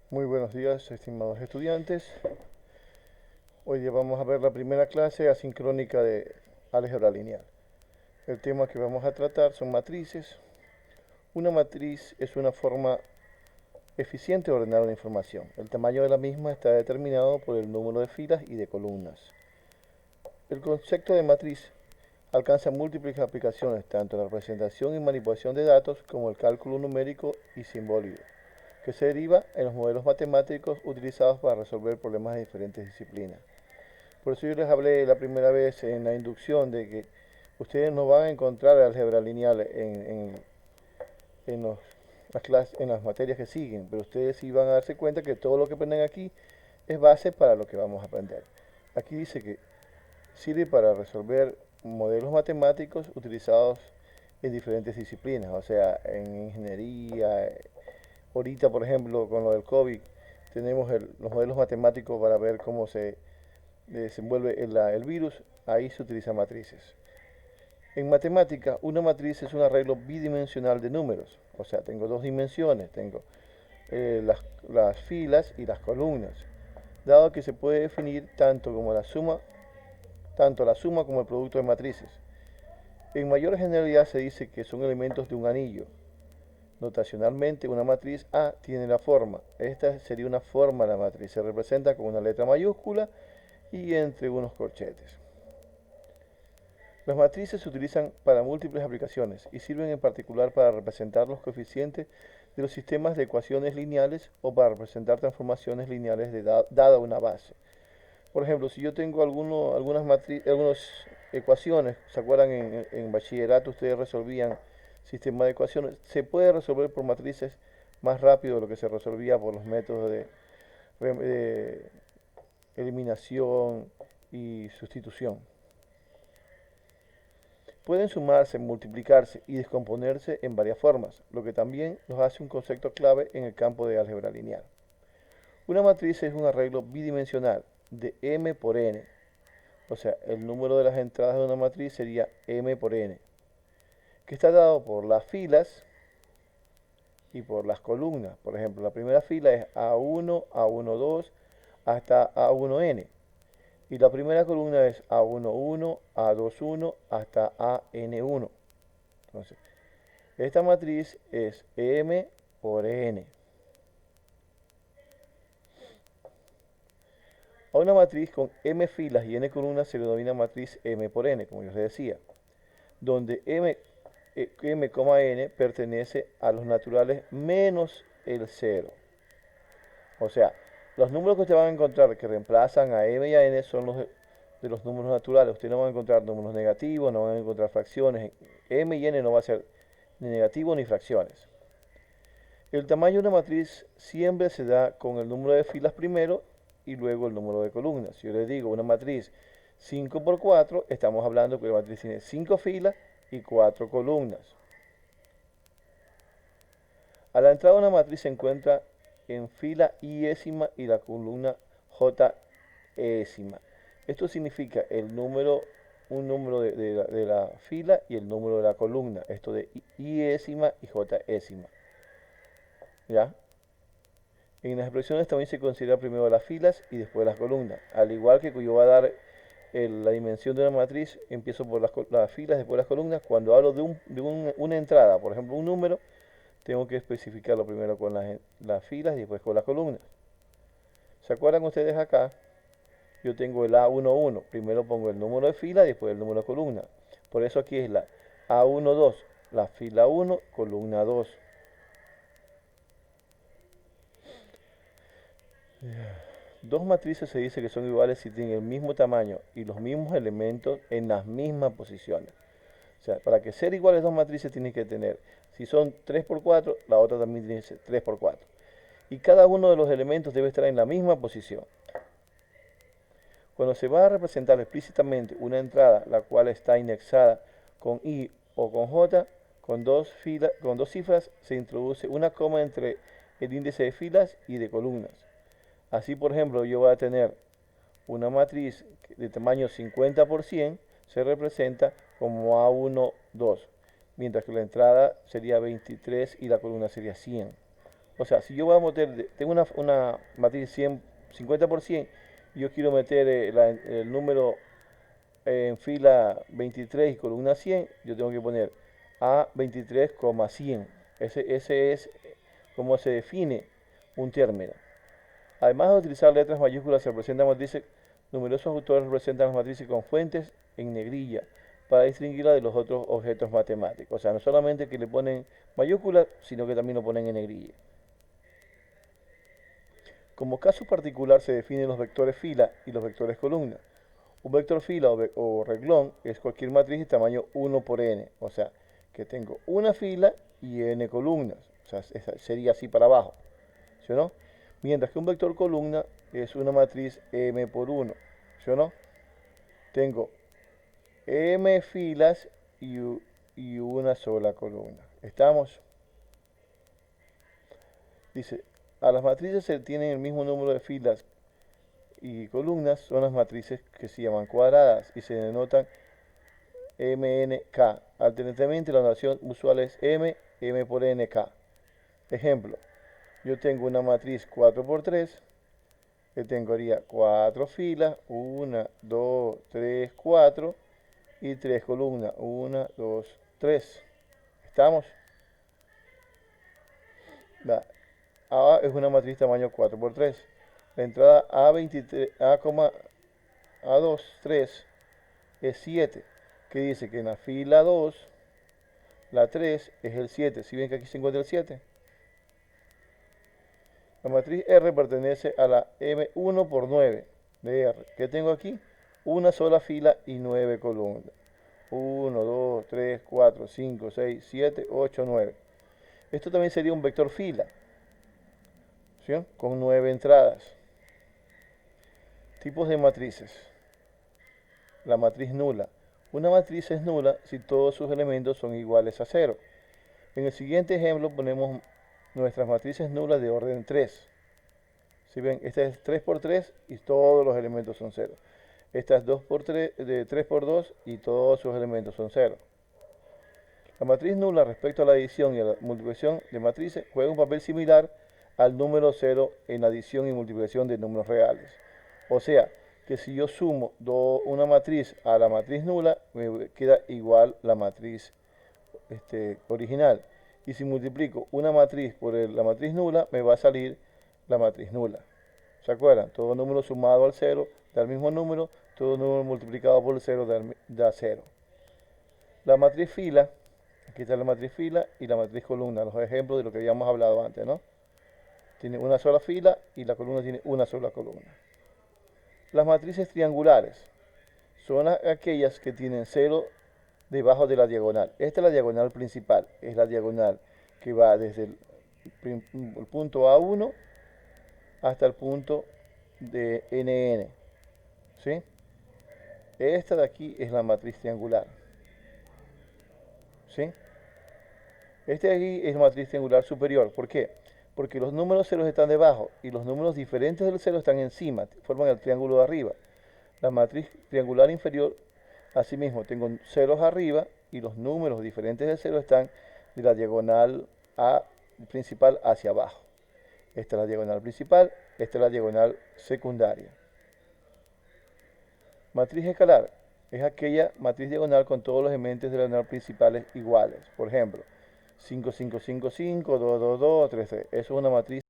Muy buenos días, estimados estudiantes. Hoy día vamos a ver la primera clase asincrónica de álgebra lineal. El tema que vamos a tratar son matrices. Una matriz es una forma eficiente de ordenar una información. El tamaño de la misma está determinado por el número de filas y de columnas. El concepto de matriz alcanza múltiples aplicaciones, tanto en la representación y manipulación de datos como el cálculo numérico y simbólico, que se deriva en los modelos matemáticos utilizados para resolver problemas de diferentes disciplinas. Por eso yo les hablé la primera vez en la inducción de que ustedes no van a encontrar álgebra lineal en en las materias que siguen, pero ustedes sí van a darse cuenta que todo lo que aprenden aquí es base para lo que vamos a aprender. Aquí dice que sirve para resolver modelos matemáticos utilizados en diferentes disciplinas, o sea, en ingeniería. Ahorita, por ejemplo, con lo del COVID, tenemos los modelos matemáticos para ver cómo se desenvuelve el virus. Ahí se utilizan matrices. En matemática, una matriz es un arreglo bidimensional de números. O sea, tengo dos dimensiones, tengo las filas y las columnas, dado que se puede definir tanto la suma como el producto de matrices. En mayor generalidad se dice que son elementos de un anillo. Notacionalmente, una matriz A tiene la forma. Esta sería una forma de la matriz. Se representa con una letra mayúscula y entre unos corchetes. Las matrices se utilizan para múltiples aplicaciones y sirven en particular para representar los coeficientes de los sistemas de ecuaciones lineales o para representar transformaciones lineales dada una base. Por ejemplo, si yo tengo algunas ecuaciones, ¿se acuerdan en bachillerato ustedes resolvían sistemas de ecuaciones? Se puede resolver por matrices más rápido de lo que se resolvía por los métodos de eliminación y sustitución. Pueden sumarse, multiplicarse y descomponerse en varias formas, lo que también los hace un concepto clave en el campo de álgebra lineal. Una matriz es un arreglo bidimensional de m por n, o sea, el número de las entradas de una matriz sería m por n, que está dado por las filas y por las columnas. Por ejemplo, la primera fila es A1, A12 hasta A1n. Y la primera columna es A11, A21 hasta AN1. Entonces, esta matriz es M por N. A una matriz con M filas y N columnas se le denomina matriz M por N, como yo les decía, donde M, N pertenece a los naturales menos el 0. O sea, los números que ustedes van a encontrar que reemplazan a M y a N son los de los números naturales. Ustedes no van a encontrar números negativos, no van a encontrar fracciones. M y N no va a ser ni negativo ni fracciones. El tamaño de una matriz siempre se da con el número de filas primero y luego el número de columnas. Si yo les digo una matriz 5 por 4, estamos hablando que la matriz tiene 5 filas y 4 columnas. A la entrada de una matriz se encuentra en fila iésima y la columna jésima. Esto significa un número de la fila y el número de la columna. Esto de iésima y jésima. ¿Ya? En las expresiones también se considera primero las filas y después las columnas. Al igual que yo voy a dar la dimensión de una matriz, empiezo por las filas, después las columnas. Cuando hablo de una entrada, por ejemplo, un número, tengo que especificarlo primero con las filas y después con las columnas. ¿Se acuerdan ustedes acá? Yo tengo el A11. Primero pongo el número de fila y después el número de columna. Por eso aquí es la A12, la fila 1, columna 2. Dos matrices se dice que son iguales si tienen el mismo tamaño y los mismos elementos en las mismas posiciones. O sea, para que ser iguales dos matrices tienen que tener, si son 3 por 4, la otra también tiene que ser 3 por 4. Y cada uno de los elementos debe estar en la misma posición. Cuando se va a representar explícitamente una entrada la cual está indexada con I o con J, con dos cifras, se introduce una coma entre el índice de filas y de columnas. Así, por ejemplo, yo voy a tener una matriz de tamaño 50 por 100, se representa como A1, 2, mientras que la entrada sería 23 y la columna sería 100. O sea, si yo voy a meter, tengo una matriz 100, 50%, y yo quiero meter el número en fila 23 y columna 100, yo tengo que poner A23,100. Ese es como se define un término. Además de utilizar letras mayúsculas, se representan matrices. Numerosos autores representan las matrices con fuentes en negrilla para distinguirla de los otros objetos matemáticos. O sea, no solamente que le ponen mayúsculas, sino que también lo ponen en negrilla. Como caso particular se definen los vectores fila y los vectores columna. Un vector fila o reglón es cualquier matriz de tamaño 1 por n, o sea, que tengo una fila y n columnas, o sea, sería así para abajo, ¿sí o no? Mientras que un vector columna es una matriz m por 1, ¿sí o no? Tengo m filas y una sola columna. ¿Estamos? Dice, a las matrices se tienen el mismo número de filas y columnas, son las matrices que se llaman cuadradas y se denotan MNK. Alternativamente la notación usual es M por NK. Ejemplo, yo tengo una matriz 4 por 3, que tendría 4 filas, 1, 2, 3, 4 y 3 columnas, 1, 2, 3. ¿Estamos? A es una matriz tamaño 4 por 3. La entrada A23, A2, 3 es 7, que dice que en la fila 2, la 3 es el 7. ¿Sí ven que aquí se encuentra el 7? La matriz R pertenece a la M1 por 9 de R. ¿Qué tengo aquí? Una sola fila y 9 columnas. 1, 2, 3, 4, 5, 6, 7, 8, 9. Esto también sería un vector fila, ¿sí? Con 9 entradas. Tipos de matrices. La matriz nula. Una matriz es nula si todos sus elementos son iguales a 0. En el siguiente ejemplo ponemos nuestras matrices nulas de orden 3. Si ven, esta es 3 por 3 y todos los elementos son 0. Esta es 2 por 3, de 3 por 2 y todos sus elementos son 0. La matriz nula respecto a la adición y a la multiplicación de matrices juega un papel similar al número 0 en adición y multiplicación de números reales. O sea, que si yo sumo una matriz a la matriz nula, me queda igual la matriz original. Y si multiplico una matriz por la matriz nula, me va a salir la matriz nula. ¿Se acuerdan? Todo número sumado al 0 da el mismo número, todo número multiplicado por el 0 da 0. La matriz fila, aquí está la matriz fila y la matriz columna, los ejemplos de lo que habíamos hablado antes, ¿no? Tiene una sola fila y la columna tiene una sola columna. Las matrices triangulares son aquellas que tienen 0 debajo de la diagonal. Esta es la diagonal principal, es la diagonal que va desde el punto A1 hasta el punto de NN. ¿Sí? Esta de aquí es la matriz triangular. ¿Sí? Este de aquí es la matriz triangular superior. ¿Por qué? Porque los números ceros están debajo y los números diferentes del cero están encima, forman el triángulo de arriba. La matriz triangular inferior, asimismo, tengo ceros arriba y los números diferentes del cero están de la diagonal principal hacia abajo. Esta es la diagonal principal, esta es la diagonal secundaria. Matriz escalar es aquella matriz diagonal con todos los elementos de la diagonal principales iguales. Por ejemplo, 5, 5, 5, 5, 2, 2, 2, 3, 3. Eso es una matriz